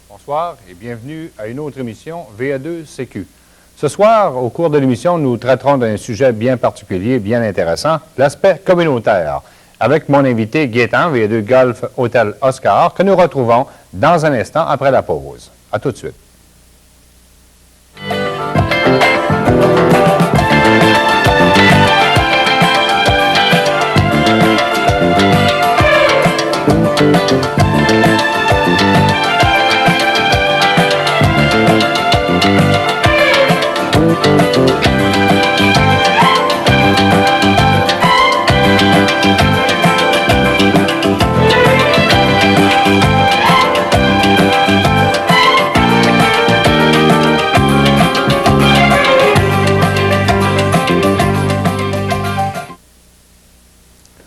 Bonsoir et bienvenue à une autre émission VA2CQ. Ce soir, au cours de l'émission, nous traiterons d'un sujet bien particulier, bien intéressant, l'aspect communautaire, avec mon invité Gaétan, VA2 Golf Hôtel Oscar, que nous retrouvons dans un instant après la pause. À tout de suite.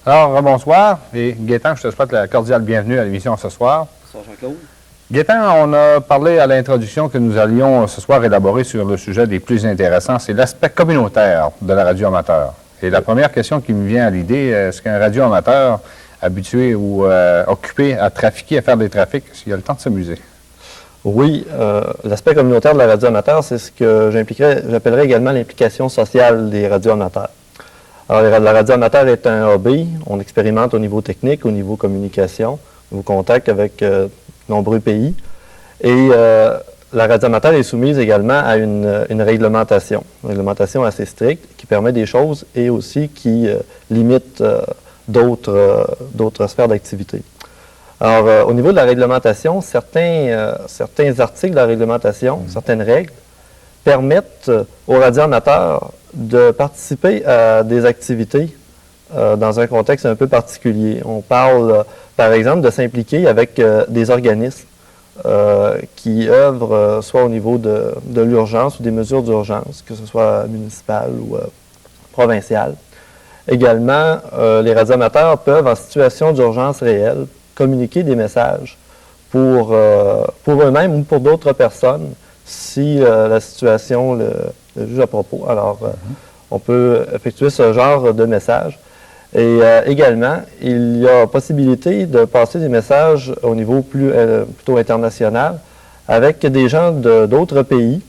Alors, bonsoir, et Gaétan, je te souhaite la cordiale bienvenue à l'émission ce soir. Bonsoir Jean-Claude. Gaétan, on a parlé à l'introduction que nous allions ce soir élaborer sur le sujet des plus intéressants, c'est l'aspect communautaire de la radio amateur. Et la première question qui me vient à l'idée, est-ce qu'un radio amateur habitué ou occupé à trafiquer, à faire des trafics, s'il a le temps de s'amuser? Oui, l'aspect communautaire de la radio amateur, c'est ce que j'appellerais également l'implication sociale des radios amateurs. Alors, la radio amateur est un hobby. On expérimente au niveau technique, au niveau communication, au niveau contact avec de nombreux pays. Et la radio amateur est soumise également à une réglementation assez stricte qui permet des choses et aussi qui limite d'autres sphères d'activité. Alors, au niveau de la réglementation, certains articles de la réglementation, certaines règles, permettent aux radios amateurs de participer à des activités dans un contexte un peu particulier. On parle, par exemple, de s'impliquer avec des organismes qui œuvrent soit au niveau de l'urgence ou des mesures d'urgence, que ce soit municipales ou provinciales. Également, les radioamateurs peuvent, en situation d'urgence réelle, communiquer des messages pour eux-mêmes ou pour d'autres personnes si la situation le juge à propos. Alors, on peut effectuer ce genre de message. Et également, il y a possibilité de passer des messages au niveau plutôt international avec des gens d'autres pays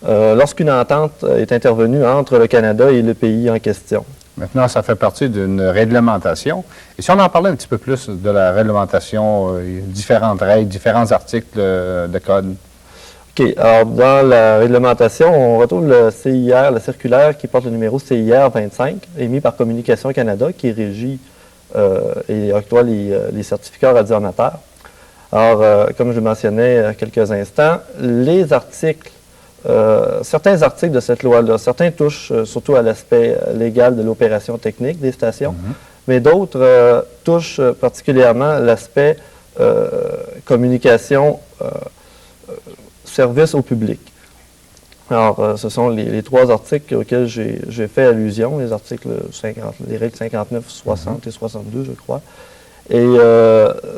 lorsqu'une entente est intervenue entre le Canada et le pays en question. Maintenant, ça fait partie d'une réglementation. Et si on en parlait un petit peu plus de la réglementation, différentes règles, différents articles de code? OK. Alors, dans la réglementation, on retrouve le CIR, la circulaire qui porte le numéro CIR 25, émis par Communication Canada, qui régit et octroie les certificats radioamateurs. Alors, comme je mentionnais il y a quelques instants, les articles, certains articles de cette loi-là, certains touchent surtout à l'aspect légal de l'opération technique des stations, mais d'autres touchent particulièrement l'aspect communication service au public. Alors, ce sont les trois articles auxquels j'ai fait allusion, les articles 50, les règles 59, 60 et 62, je crois. Et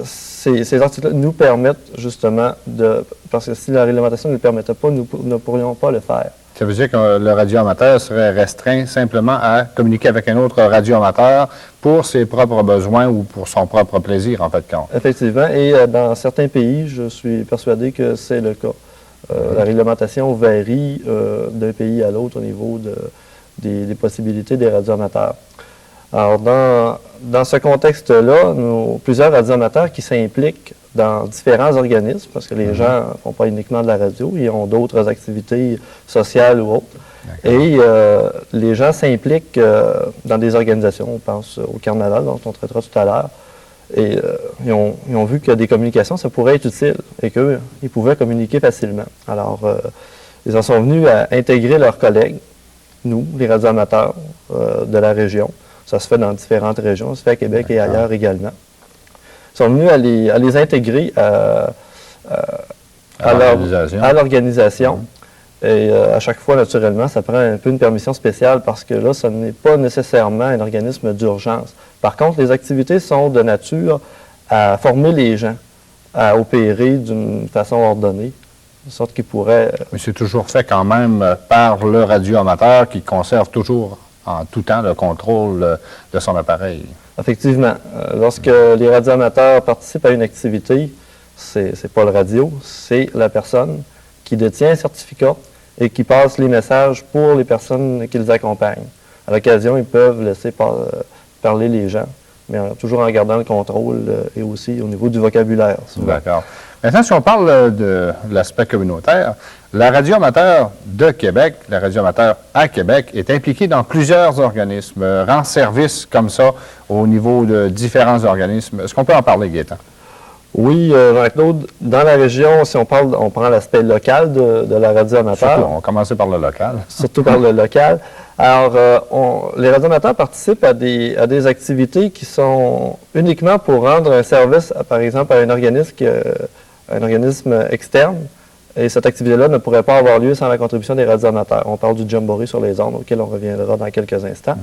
ces articles nous permettent justement parce que si la réglementation ne le permettait pas, nous ne pourrions pas le faire. Ça veut dire que le radioamateur serait restreint simplement à communiquer avec un autre radioamateur pour ses propres besoins ou pour son propre plaisir, en fait, quand. Effectivement, et dans certains pays, je suis persuadé que c'est le cas. La réglementation varie d'un pays à l'autre au niveau des possibilités des radioamateurs. Alors, dans ce contexte-là, plusieurs radioamateurs qui s'impliquent dans différents organismes, parce que les gens ne font pas uniquement de la radio, ils ont d'autres activités sociales ou autres. Et les gens s'impliquent dans des organisations, on pense au carnaval, dont on traitera tout à l'heure, et ils ont vu que des communications, ça pourrait être utile et qu'ils pouvaient communiquer facilement. Alors, ils en sont venus à intégrer leurs collègues, nous, les radioamateurs de la région. Ça se fait dans différentes régions, ça se fait à Québec et ailleurs également. sont venus à les intégrer à l'organisation. Et à chaque fois, naturellement, ça prend un peu une permission spéciale parce que là, ce n'est pas nécessairement un organisme d'urgence. Par contre, les activités sont de nature à former les gens, à opérer d'une façon ordonnée, de sorte qu'ils pourraient... Mais c'est toujours fait quand même par le radioamateur qui conserve toujours en tout temps le contrôle de son appareil. Effectivement. Lorsque les radioamateurs participent à une activité, c'est pas le radio, c'est la personne qui détient un certificat et qui passe les messages pour les personnes qui les accompagnent. À l'occasion, ils peuvent laisser parler les gens, mais toujours en gardant le contrôle et aussi au niveau du vocabulaire. D'accord. Maintenant, si on parle de l'aspect communautaire, la radioamateur de Québec, la radioamateur à Québec, est impliquée dans plusieurs organismes, rend service comme ça au niveau de différents organismes. Est-ce qu'on peut en parler, Gaétan? Oui, Jean-Claude, dans la région, si on prend l'aspect local de la radioamateur. Surtout, on va commencer par le local. Surtout par le local. Alors, les radioamateurs participent à des activités qui sont uniquement pour rendre un service, par exemple, à un organisme externe. Et cette activité-là ne pourrait pas avoir lieu sans la contribution des radioamateurs. On parle du Jamboree sur les ondes, auquel on reviendra dans quelques instants.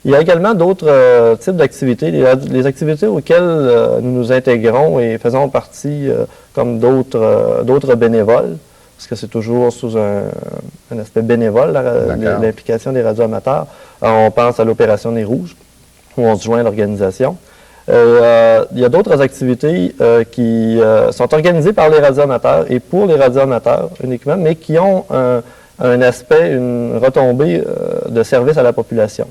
Il y a également d'autres types d'activités, les activités auxquelles nous nous intégrons et faisons partie comme d'autres bénévoles, parce que c'est toujours sous un aspect bénévole, l'implication des radioamateurs. On pense à l'opération Nez Rouge, où on se joint à l'organisation. Il y a d'autres activités qui sont organisées par les radioamateurs et pour les radioamateurs uniquement, mais qui ont un aspect, une retombée de service à la population.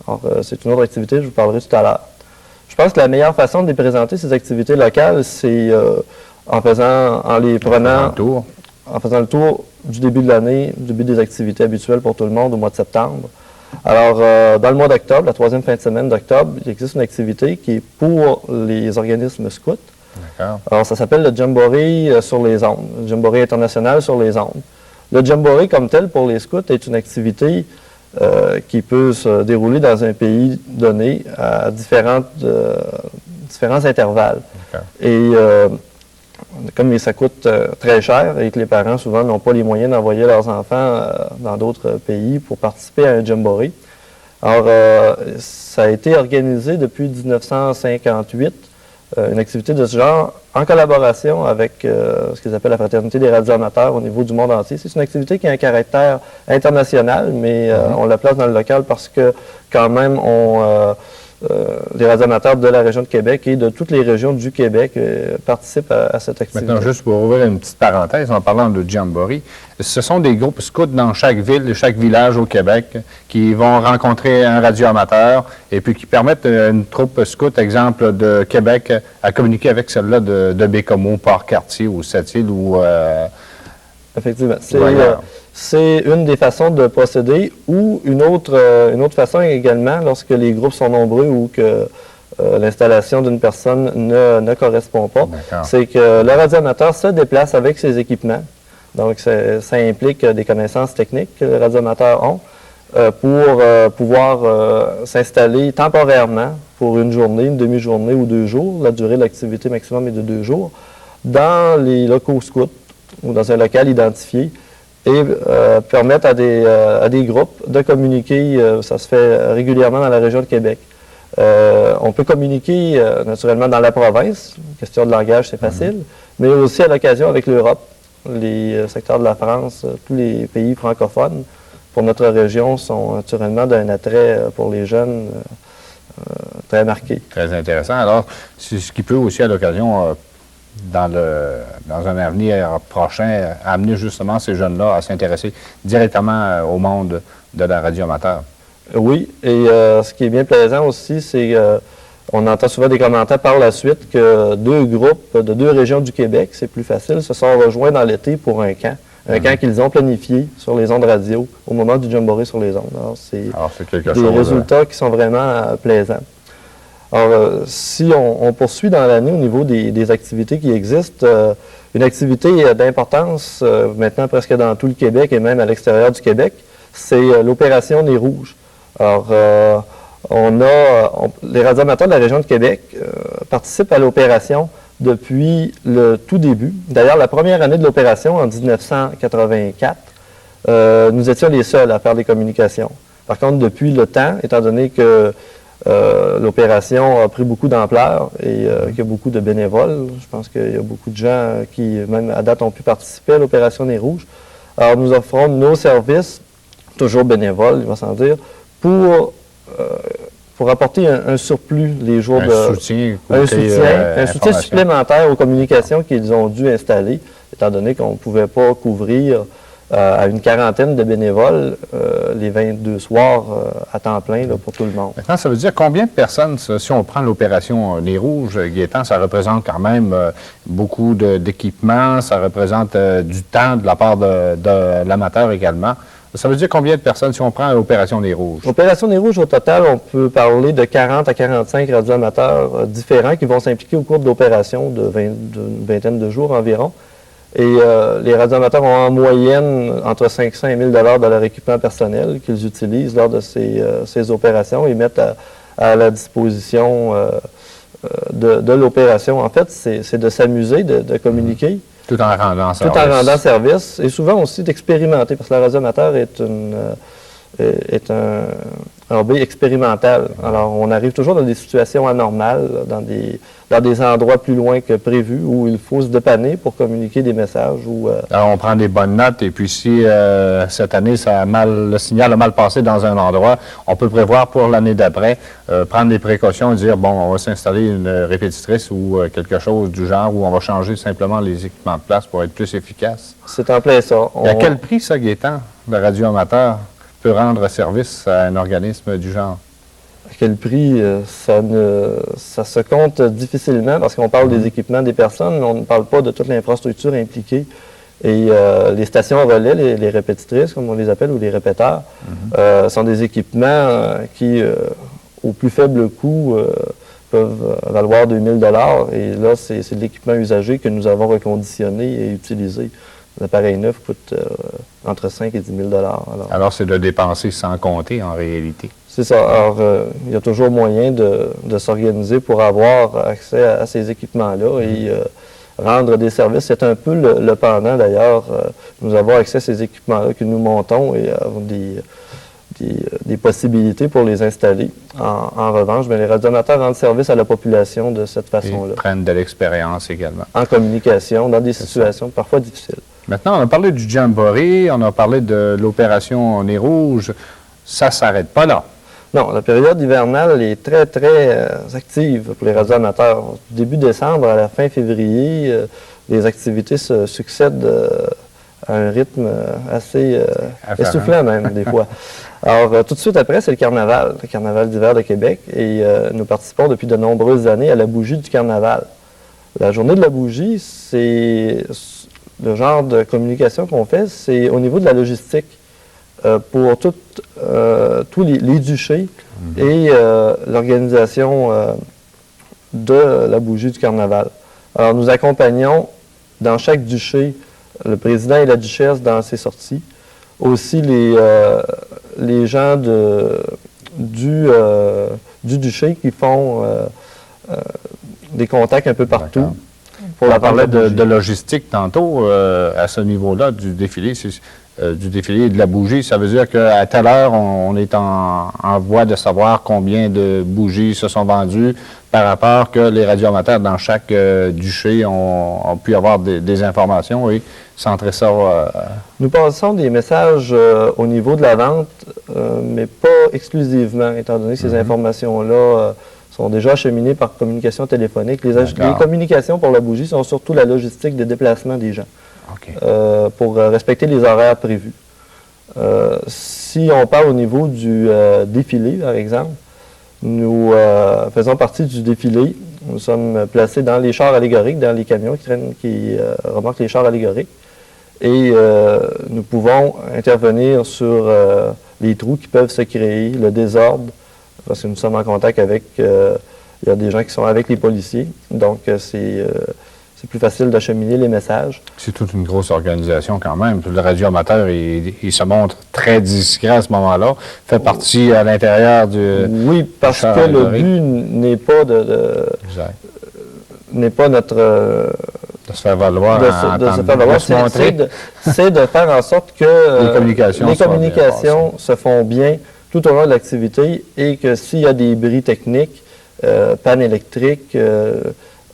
Alors, c'est une autre activité, je vous parlerai tout à l'heure. Je pense que la meilleure façon de les présenter, ces activités locales, c'est en faisant le tour du début de l'année, du début des activités habituelles pour tout le monde au mois de septembre. Alors, dans le mois d'octobre, la troisième fin de semaine d'octobre, il existe une activité qui est pour les organismes scouts. Alors, ça s'appelle le Jamboree sur les ondes, le Jamboree international sur les ondes. Le Jamboree comme tel pour les scouts est une activité qui peut se dérouler dans un pays donné à différents intervalles. Et comme ça coûte très cher et que les parents souvent n'ont pas les moyens d'envoyer leurs enfants dans d'autres pays pour participer à un Jamboree. Alors, ça a été organisé depuis 1958, une activité de ce genre, en collaboration avec ce qu'ils appellent la Fraternité des radioamateurs au niveau du monde entier. C'est une activité qui a un caractère international, mais on la place dans le local parce que quand même, les radioamateurs de la région de Québec et de toutes les régions du Québec participent à cette activité. Maintenant, juste pour ouvrir une petite parenthèse, en parlant de Jamboree, ce sont des groupes scouts dans chaque ville, chaque village au Québec qui vont rencontrer un radioamateur et puis qui permettent à une troupe scout, exemple de Québec, à communiquer avec celle-là de Bécomo, Port-Cartier ou Sept-Îles ou... Effectivement. C'est une des façons de procéder ou une autre façon également lorsque les groupes sont nombreux ou que l'installation d'une personne ne correspond pas. C'est que le radioamateur se déplace avec ses équipements. Donc, ça implique des connaissances techniques que les radioamateurs ont pour pouvoir s'installer temporairement pour une journée, une demi-journée ou 2 jours. La durée de l'activité maximum est de 2 jours dans les locaux scouts ou dans un local identifié et permettre à des groupes de communiquer. Ça se fait régulièrement dans la région de Québec. On peut communiquer naturellement dans la province, question de langage, c'est facile, mais aussi à l'occasion avec l'Europe, les secteurs de la France, tous les pays francophones pour notre région sont naturellement d'un attrait pour les jeunes très marqué. Très intéressant. Alors, c'est ce qui peut aussi à l'occasion... Dans un avenir prochain, amener justement ces jeunes-là à s'intéresser directement au monde de la radioamateur. Oui, et ce qui est bien plaisant aussi, c'est qu'on entend souvent des commentaires par la suite que 2 groupes de 2 régions du Québec, c'est plus facile, se sont rejoints dans l'été pour un camp. Un camp qu'ils ont planifié sur les ondes radio au moment du Jamboree sur les ondes. Alors, c'est des résultats qui sont vraiment plaisants. Alors, si on poursuit dans l'année au niveau des activités qui existent, une activité d'importance maintenant presque dans tout le Québec et même à l'extérieur du Québec, c'est l'opération Nez Rouge. Alors, Les radioamateurs de la région de Québec participent à l'opération depuis le tout début. D'ailleurs, la première année de l'opération, en 1984, nous étions les seuls à faire des communications. Par contre, depuis le temps, étant donné que l'opération a pris beaucoup d'ampleur et qu'il y a beaucoup de bénévoles, je pense qu'il y a beaucoup de gens qui, même à date, ont pu participer à l'opération Nez Rouge. Alors, nous offrons nos services, toujours bénévoles, il va sans dire, pour apporter un surplus les jours un soutien supplémentaire aux communications qu'ils ont dû installer, étant donné qu'on ne pouvait pas couvrir à une quarantaine de bénévoles les 22 soirs à temps plein là, pour tout le monde. Maintenant, ça veut dire combien de personnes, si on prend l'opération Nez Rouge, Gaétan, ça représente quand même beaucoup d'équipements, ça représente du temps de la part de l'amateur également. Ça veut dire combien de personnes si on prend l'opération Nez Rouge? L'opération Nez Rouge, au total, on peut parler de 40 à 45 radioamateurs différents qui vont s'impliquer au cours de l'opération d'une vingtaine de jours environ. Et les radioamateurs ont en moyenne entre 500 et 1000 $ de leur équipement personnel qu'ils utilisent lors de ces opérations et mettent à la disposition de l'opération. En fait, c'est de s'amuser, de communiquer. Tout en rendant service. Tout en rendant service et souvent aussi d'expérimenter parce que la radioamateur est un hobby expérimental. Alors, on arrive toujours dans des situations anormales, dans des endroits plus loin que prévu où il faut se dépanner pour communiquer des messages. Alors, on prend des bonnes notes et puis si cette année, le signal a mal passé dans un endroit, on peut prévoir pour l'année d'après, prendre des précautions et dire, bon, on va s'installer une répétitrice ou quelque chose du genre où on va changer simplement les équipements de place pour être plus efficace. C'est en plein ça. Et à quel prix, ça, Gaétan, le radioamateur peut rendre service à un organisme du genre? À quel prix? Ça se compte difficilement parce qu'on parle des équipements des personnes, mais on ne parle pas de toute l'infrastructure impliquée. Et les stations relais, les répétitrices, comme on les appelle, ou les répéteurs, sont des équipements qui, au plus faible coût, peuvent valoir 2000 $. Et là, c'est de l'équipement usagé que nous avons reconditionné et utilisé. L'appareil neuf coûte entre 5 et 10 000 $. Alors, c'est de dépenser sans compter, en réalité. C'est ça. Alors, il y a toujours moyen de s'organiser pour avoir accès à ces équipements-là et rendre des services. C'est un peu le pendant, d'ailleurs. Nous avons accès à ces équipements-là que nous montons et avons des possibilités pour les installer. En revanche, les radioamateurs rendent service à la population de cette façon-là. Ils prennent de l'expérience également. En communication, dans des situations parfois difficiles. Maintenant, on a parlé du Jamboree, on a parlé de l'opération Nez Rouge. Ça ne s'arrête pas là. Non, la période hivernale est très, très active pour les radioamateurs. Début décembre à la fin février, les activités se succèdent à un rythme assez essoufflant même, des fois. Alors, tout de suite après, c'est le carnaval d'hiver de Québec, et nous participons depuis de nombreuses années à la bougie du carnaval. La journée de la bougie, c'est le genre de communication qu'on fait, c'est au niveau de la logistique pour tous les duchés et l'organisation de la bougie du carnaval. Alors, nous accompagnons dans chaque duché le président et la duchesse dans ses sorties. Aussi, les gens du duché qui font des contacts un peu partout. On parlait de logistique tantôt à ce niveau-là du défilé. Du défilé et de la bougie, ça veut dire qu'à telle heure, on est en voie de savoir combien de bougies se sont vendues par rapport que les radioamateurs dans chaque duché ont pu avoir des informations et centrer ça. Nous passons des messages au niveau de la vente, mais pas exclusivement, étant donné que ces informations-là sont déjà acheminées par communication téléphonique. Les communications pour la bougie sont surtout la logistique des déplacements des gens. Okay. Pour respecter les horaires prévus. Si on parle au niveau du défilé, par exemple, nous faisons partie du défilé. Nous sommes placés dans les chars allégoriques, dans les camions qui remorquent les chars allégoriques. Et nous pouvons intervenir sur les trous qui peuvent se créer, le désordre, parce que nous sommes en contact avec, il y a des gens qui sont avec les policiers. Donc, c'est c'est plus facile d'acheminer les messages. C'est toute une grosse organisation quand même. Le radioamateur, il se montre très discret à ce moment-là, fait partie à l'intérieur du... Oui, parce que le but n'est pas n'est pas notre... de se faire valoir. C'est de faire en sorte que les communications se font bien tout au long de l'activité et que s'il y a des bris techniques, pannes électriques,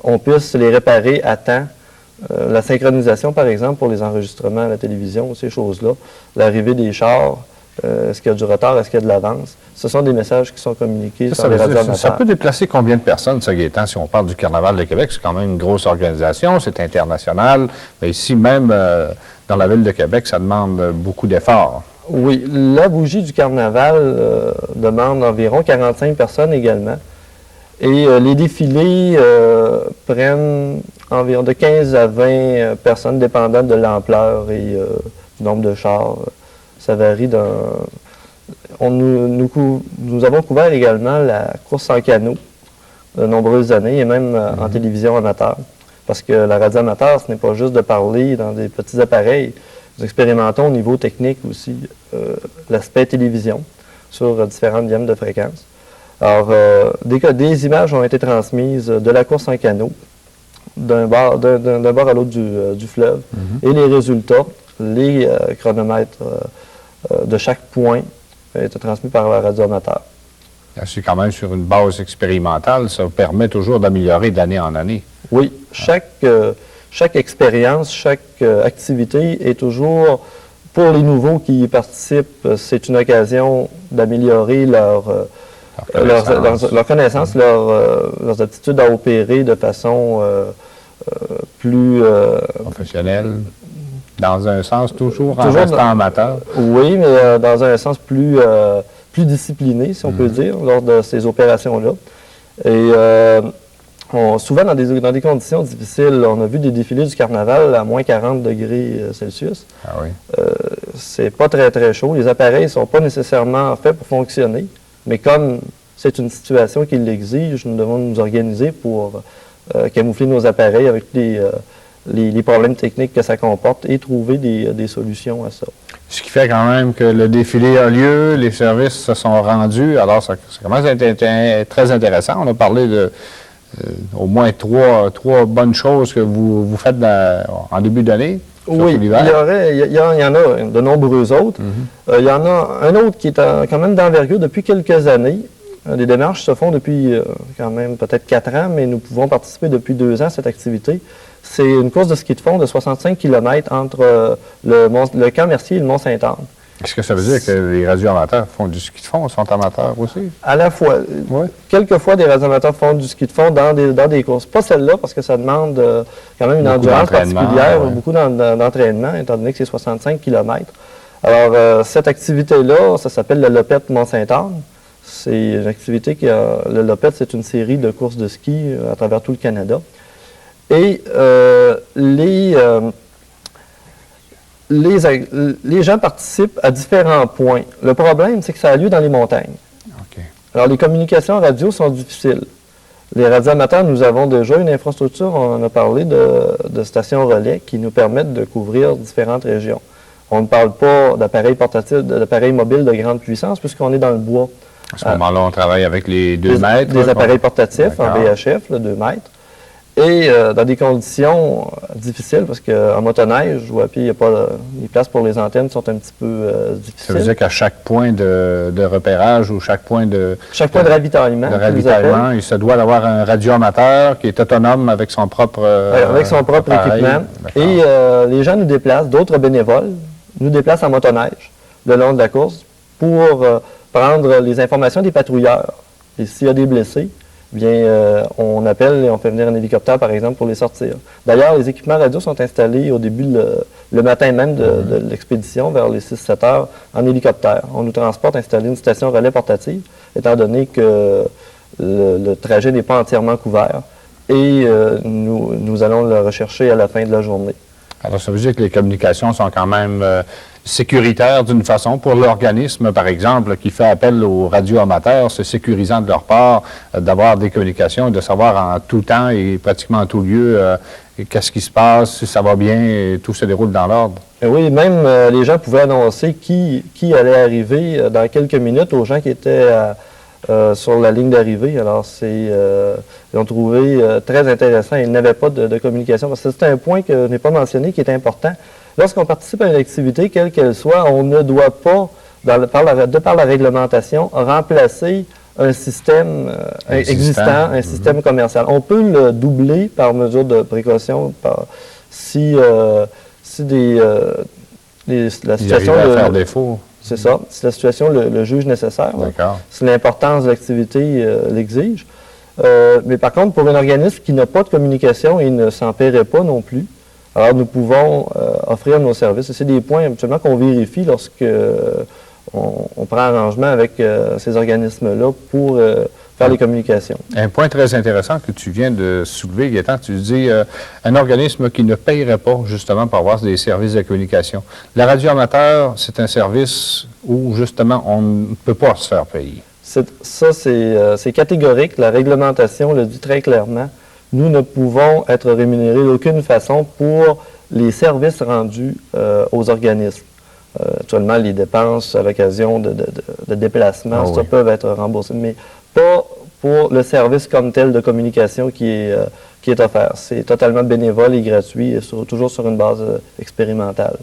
on puisse les réparer à temps. La synchronisation, par exemple, pour les enregistrements à la télévision, ces choses-là, l'arrivée des chars, est-ce qu'il y a du retard, est-ce qu'il y a de l'avance, ce sont des messages qui sont communiqués sur les radioamateurs. Ça peut déplacer combien de personnes, ça, Gaétan, si on parle du Carnaval de Québec? C'est quand même une grosse organisation, c'est international, mais ici même, dans la ville de Québec, ça demande beaucoup d'efforts. Oui, la bougie du Carnaval demande environ 45 personnes également. Et les défilés prennent environ de 15 à 20 personnes, dépendant de l'ampleur et du nombre de chars. Ça varie nous avons couvert également la course en canot de nombreuses années, et même en télévision amateur. Parce que la radio amateur, ce n'est pas juste de parler dans des petits appareils. Nous expérimentons au niveau technique aussi l'aspect télévision sur différentes gammes de fréquences. Alors, des images ont été transmises de la course en canot, d'un bord à l'autre du fleuve, et les résultats, les chronomètres de chaque point étaient transmis par la radio amateur. C'est quand même sur une base expérimentale, ça permet toujours d'améliorer d'année en année. Oui, chaque expérience, chaque activité est toujours, pour les nouveaux qui y participent, c'est une occasion d'améliorer leur connaissance, leurs aptitudes à opérer de façon plus... professionnelle, dans un sens toujours en restant amateur. Oui, mais dans un sens plus discipliné, si on peut dire, lors de ces opérations-là. Et souvent, dans des conditions difficiles, on a vu des défilés du Carnaval à moins 40 degrés Celsius. Ah oui. C'est pas très, très chaud. Les appareils ne sont pas nécessairement faits pour fonctionner. Mais comme c'est une situation qui l'exige, nous devons nous organiser pour camoufler nos appareils avec les problèmes techniques que ça comporte et trouver des solutions à ça. Ce qui fait quand même que le défilé a lieu, les services se sont rendus, alors ça commence à être très intéressant. On a parlé de au moins trois bonnes choses que vous faites en début d'année. Oui, il y en a de nombreux autres. Il y en a un autre qui est quand même d'envergure depuis quelques années. Les démarches se font depuis quand même peut-être 4 ans, mais nous pouvons participer depuis 2 ans à cette activité. C'est une course de ski de fond de 65 km entre le camp Mercier et le Mont-Saint-Anne. Est-ce que ça veut dire que les radioamateurs font du ski de fond, sont amateurs aussi? À la fois. Oui. Quelquefois, des radioamateurs font du ski de fond dans des courses. Pas celle-là, parce que ça demande quand même une endurance particulière, beaucoup d'entraînement, étant donné que c'est 65 km. Alors, cette activité-là, ça s'appelle le Lopette Mont-Saint-Anne. C'est une activité le Lopette, c'est une série de courses de ski à travers tout le Canada. Et les gens participent à différents points. Le problème, c'est que ça a lieu dans les montagnes. Okay. Alors, les communications radio sont difficiles. Les radioamateurs, nous avons déjà une infrastructure, on a parlé de stations relais qui nous permettent de couvrir différentes régions. On ne parle pas d'appareils portatifs, d'appareils mobiles de grande puissance, puisqu'on est dans le bois. À ce moment-là, on travaille avec les 2 mètres. Des appareils portatifs en VHF, le 2 mètres. Et dans des conditions difficiles, parce qu'en motoneige ou à pied, il n'y a pas les places pour les antennes sont un petit peu difficiles. Ça veut dire qu'à chaque point de repérage ou chaque point de ravitaillement, il se doit d'avoir un radioamateur qui est autonome avec son propre équipement. Et les gens nous déplacent, d'autres bénévoles nous déplacent en motoneige le long de la course pour prendre les informations des patrouilleurs. Et s'il y a des blessés, bien, on appelle et on fait venir un hélicoptère, par exemple, pour les sortir. D'ailleurs, les équipements radio sont installés au début, le matin même de l'expédition, vers les 6-7 heures, en hélicoptère. On nous transporte installer une station relais portative, étant donné que le trajet n'est pas entièrement couvert. Et nous allons le rechercher à la fin de la journée. Alors, ça veut dire que les communications sont quand même sécuritaires d'une façon. Pour l'organisme, par exemple, qui fait appel aux radioamateurs, c'est sécurisant de leur part d'avoir des communications et de savoir en tout temps et pratiquement en tout lieu qu'est-ce qui se passe, si ça va bien et tout se déroule dans l'ordre. Et oui, même les gens pouvaient annoncer qui allait arriver dans quelques minutes aux gens qui étaient sur la ligne d'arrivée. Alors, ils ont trouvé très intéressant. Ils n'avaient pas de communication. Parce que c'est un point que je n'ai pas mentionné qui est important. Lorsqu'on participe à une activité, quelle qu'elle soit, on ne doit pas, par la réglementation, remplacer un système existant, un système commercial. On peut le doubler par mesure de précaution si la situation à faire défaut. C'est ça. Si la situation le juge nécessaire. Si l'importance de l'activité l'exige. Mais par contre, pour un organisme qui n'a pas de communication, il ne s'en paierait pas non plus. Alors, nous pouvons offrir nos services. Et c'est des points habituellement qu'on vérifie lorsque on prend arrangement avec ces organismes-là pour faire les communications. Un point très intéressant que tu viens de soulever, Gaétan, tu dis un organisme qui ne paierait pas justement pour avoir des services de communication. La radio amateur, c'est un service où justement on ne peut pas se faire payer. C'est catégorique. La réglementation le dit très clairement. Nous ne pouvons être rémunérés d'aucune façon pour les services rendus aux organismes. Actuellement, les dépenses à l'occasion de déplacements, peuvent être remboursées, mais pas pour le service comme tel de communication qui est offert. C'est totalement bénévole et gratuit, et toujours sur une base expérimentale.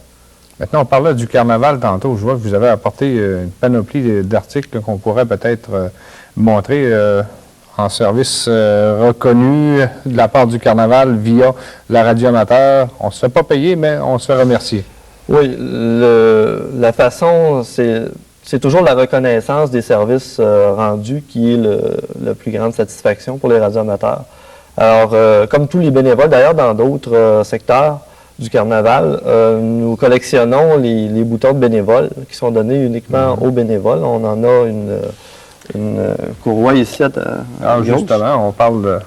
Maintenant, on parlait du carnaval tantôt. Je vois que vous avez apporté une panoplie d'articles qu'on pourrait peut-être montrer en service reconnu de la part du carnaval via la radio amateur. On ne se fait pas payer, mais on se fait remercier. Oui, la façon, c'est toujours la reconnaissance des services rendus qui est la plus grande satisfaction pour les radioamateurs. Alors, comme tous les bénévoles, d'ailleurs, dans d'autres secteurs du carnaval, nous collectionnons les boutons de bénévoles qui sont donnés uniquement aux bénévoles. On en a une courroie ici à gauche. Justement, on parle de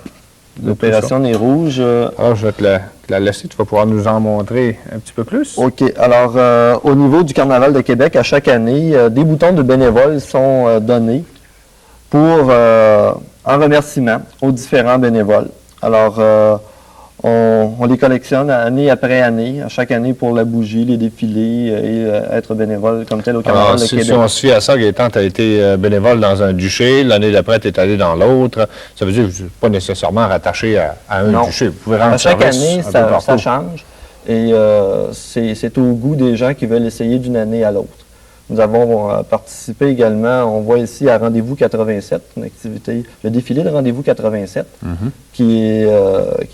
l'opération Nez Rouge. Alors, je vais te la laisser. Tu vas pouvoir nous en montrer un petit peu plus. OK. Alors, au niveau du Carnaval de Québec, à chaque année, des boutons de bénévoles sont donnés en remerciement aux différents bénévoles. Alors, on les collectionne année après année, à chaque année pour la bougie, les défilés et être bénévole comme tel au Carnaval de Québec. Si on se fie à ça, Gaétan, tu as été bénévole dans un duché, l'année d'après, tu es allé dans l'autre. Ça veut dire que vous n'êtes pas nécessairement rattaché à un duché. Vous pouvez rendre à chaque année, ça change et c'est au goût des gens qui veulent essayer d'une année à l'autre. Nous avons participé également, on voit ici à Rendez-vous 87, une activité, le défilé de Rendez-vous 87, qui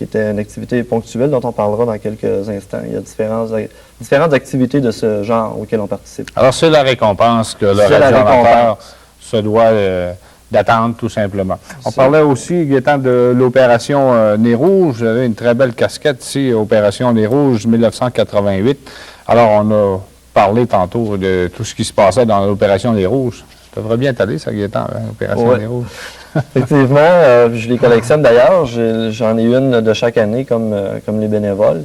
était une activité ponctuelle dont on parlera dans quelques instants. Il y a différentes activités de ce genre auxquelles on participe. Alors, c'est la récompense que le radioamateur se doit d'attendre, tout simplement. On parlait aussi, Gaétan, de l'opération Nez Rouge. Vous avez une très belle casquette ici, Opération Nez Rouge 1988. Alors, on a parler tantôt de tout ce qui se passait dans l'opération Nez Rouge. Ça devrait bien t'aller, ça, Gaétan, l'opération Nez Rouge. Effectivement, je les collectionne d'ailleurs. J'en ai une de chaque année comme les bénévoles.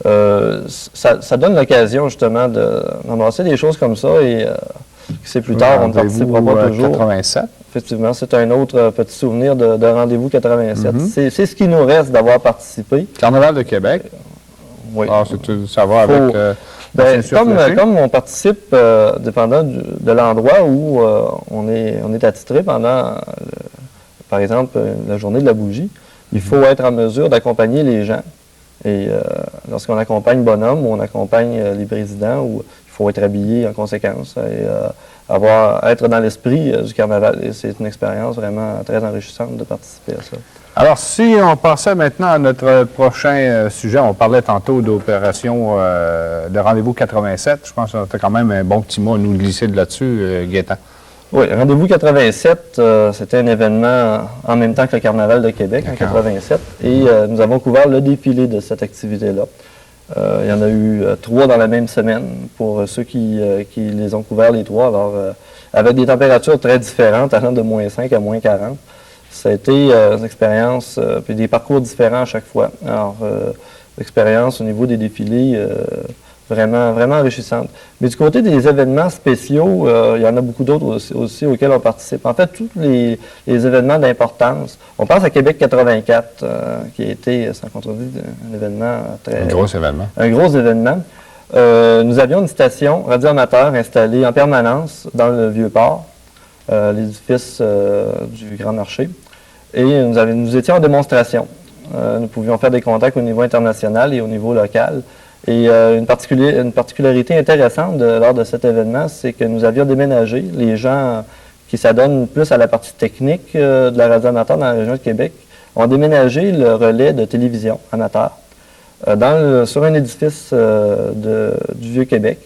Ça donne l'occasion, justement, d'embrasser des choses comme ça et c'est plus tard, on ne participera pas toujours. 87. Effectivement, c'est un autre petit souvenir de Rendez-vous 87. C'est ce qui nous reste d'avoir participé. Carnaval de Québec. Oui. Alors, ça va avec... comme on participe, dépendant de l'endroit où on est attitré pendant, par exemple, la journée de la bougie, il faut être en mesure d'accompagner les gens. Et lorsqu'on accompagne bonhomme ou on accompagne les présidents, il faut être habillé en conséquence et être dans l'esprit du carnaval. Et c'est une expérience vraiment très enrichissante de participer à ça. Alors, si on passait maintenant à notre prochain sujet, on parlait tantôt d'opération de Rendez-vous 87. Je pense que c'était quand même un bon petit mot à nous glisser de là-dessus, Gaétan. Oui, Rendez-vous 87, c'était un événement en même temps que le Carnaval de Québec en 87. Et nous avons couvert le défilé de cette activité-là. Il y en a eu 3 dans la même semaine pour ceux qui les ont couverts les 3. Alors, avec des températures très différentes, allant de -5 à -40. Ça a été une expérience, puis des parcours différents à chaque fois. Alors, expérience au niveau des défilés vraiment, vraiment enrichissante. Mais du côté des événements spéciaux, il y en a beaucoup d'autres aussi auxquels on participe. En fait, tous les événements d'importance. On pense à Québec 84, qui a été, sans contredire, un événement très... Un gros événement. Un gros événement. Nous avions une station radioamateur installée en permanence dans le Vieux-Port, l'édifice du Grand Marché. Et nous étions en démonstration. Nous pouvions faire des contacts au niveau international et au niveau local. Et une particularité intéressante lors de cet événement, c'est que nous avions déménagé. Les gens qui s'adonnent plus à la partie technique de la radio amateur dans la région de Québec ont déménagé le relais de télévision amateur sur un édifice du Vieux-Québec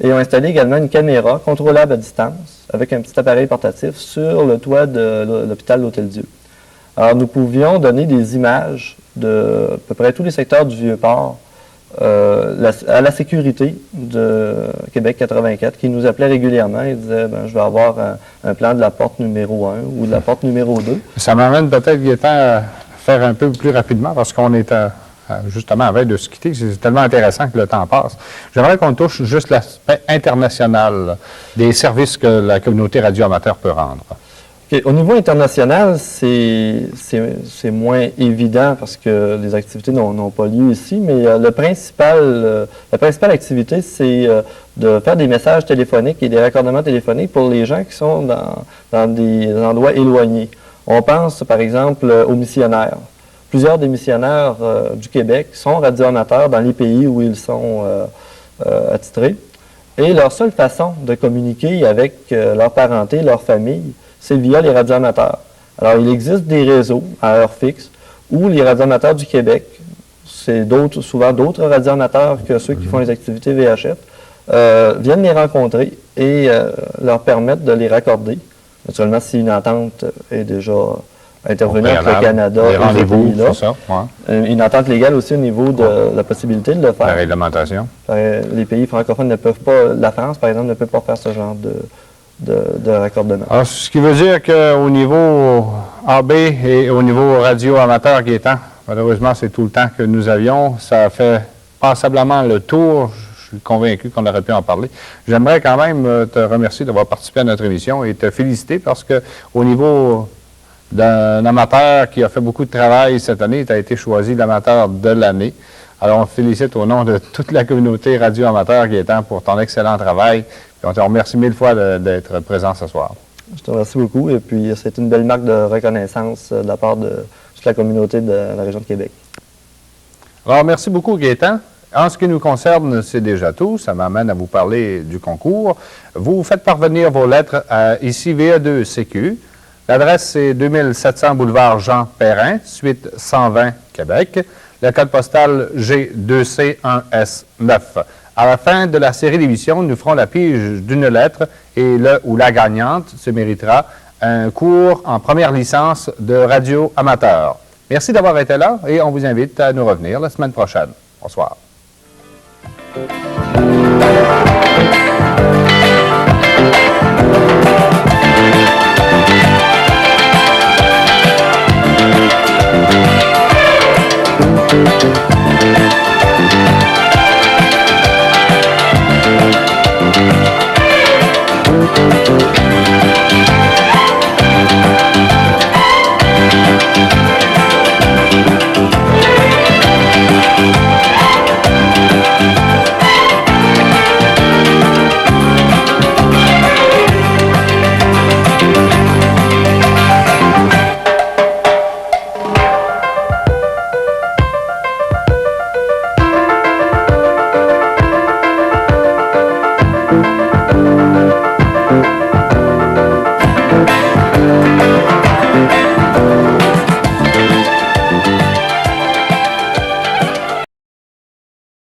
et ont installé également une caméra contrôlable à distance avec un petit appareil portatif sur le toit de l'hôpital L'Hôtel-Dieu. Alors, nous pouvions donner des images de à peu près tous les secteurs du Vieux-Port à la sécurité de Québec 84 qui nous appelait régulièrement et disait je vais avoir un plan de la porte numéro 1 ou de la porte numéro 2. Ça m'amène peut-être, Gaétan, à faire un peu plus rapidement parce qu'on est justement à veille de se quitter. C'est tellement intéressant que le temps passe. J'aimerais qu'on touche juste l'aspect international des services que la communauté radio-amateur peut rendre. Okay. Au niveau international, c'est moins évident parce que les activités n'ont pas lieu ici, mais la principale activité, c'est de faire des messages téléphoniques et des raccordements téléphoniques pour les gens qui sont dans des endroits éloignés. On pense, par exemple, aux missionnaires. Plusieurs des missionnaires du Québec sont radioamateurs dans les pays où ils sont attitrés. Et leur seule façon de communiquer avec leur parenté, leur famille, c'est via les radioamateurs. Alors, il existe des réseaux à heure fixe où les radioamateurs du Québec, c'est souvent d'autres radioamateurs que ceux qui font les activités VHF, viennent les rencontrer et leur permettre de les raccorder. Naturellement, si une entente est déjà intervenue entre le Canada et ce pays-là. Une entente légale aussi au niveau de la possibilité de le faire. La réglementation. Les pays francophones ne peuvent pas, la France par exemple, ne peut pas faire ce genre de raccordement. Alors, ce qui veut dire qu'au niveau AB et au niveau radio-amateur qui est temps, malheureusement, c'est tout le temps que nous avions. Ça a fait passablement le tour. Je suis convaincu qu'on aurait pu en parler. J'aimerais quand même te remercier d'avoir participé à notre émission et te féliciter parce qu'au niveau d'un amateur qui a fait beaucoup de travail cette année, tu as été choisi l'amateur de l'année. Alors, on te félicite au nom de toute la communauté radio-amateur qui est temps pour ton excellent travail. Puis on te remercie 1000 fois d'être présent ce soir. Je te remercie beaucoup. Et puis, c'est une belle marque de reconnaissance de la part de toute la communauté de la région de Québec. Alors, merci beaucoup, Gaétan. En ce qui nous concerne, c'est déjà tout. Ça m'amène à vous parler du concours. Vous faites parvenir vos lettres à ici VA2CQ. L'adresse, c'est 2700 boulevard Jean Perrin, suite 120, Québec. Le code postal G2C1S9. À la fin de la série d'émissions, nous ferons la pige d'une lettre et le ou la gagnante se méritera un cours en première licence de radio amateur. Merci d'avoir été là et on vous invite à nous revenir la semaine prochaine. Bonsoir.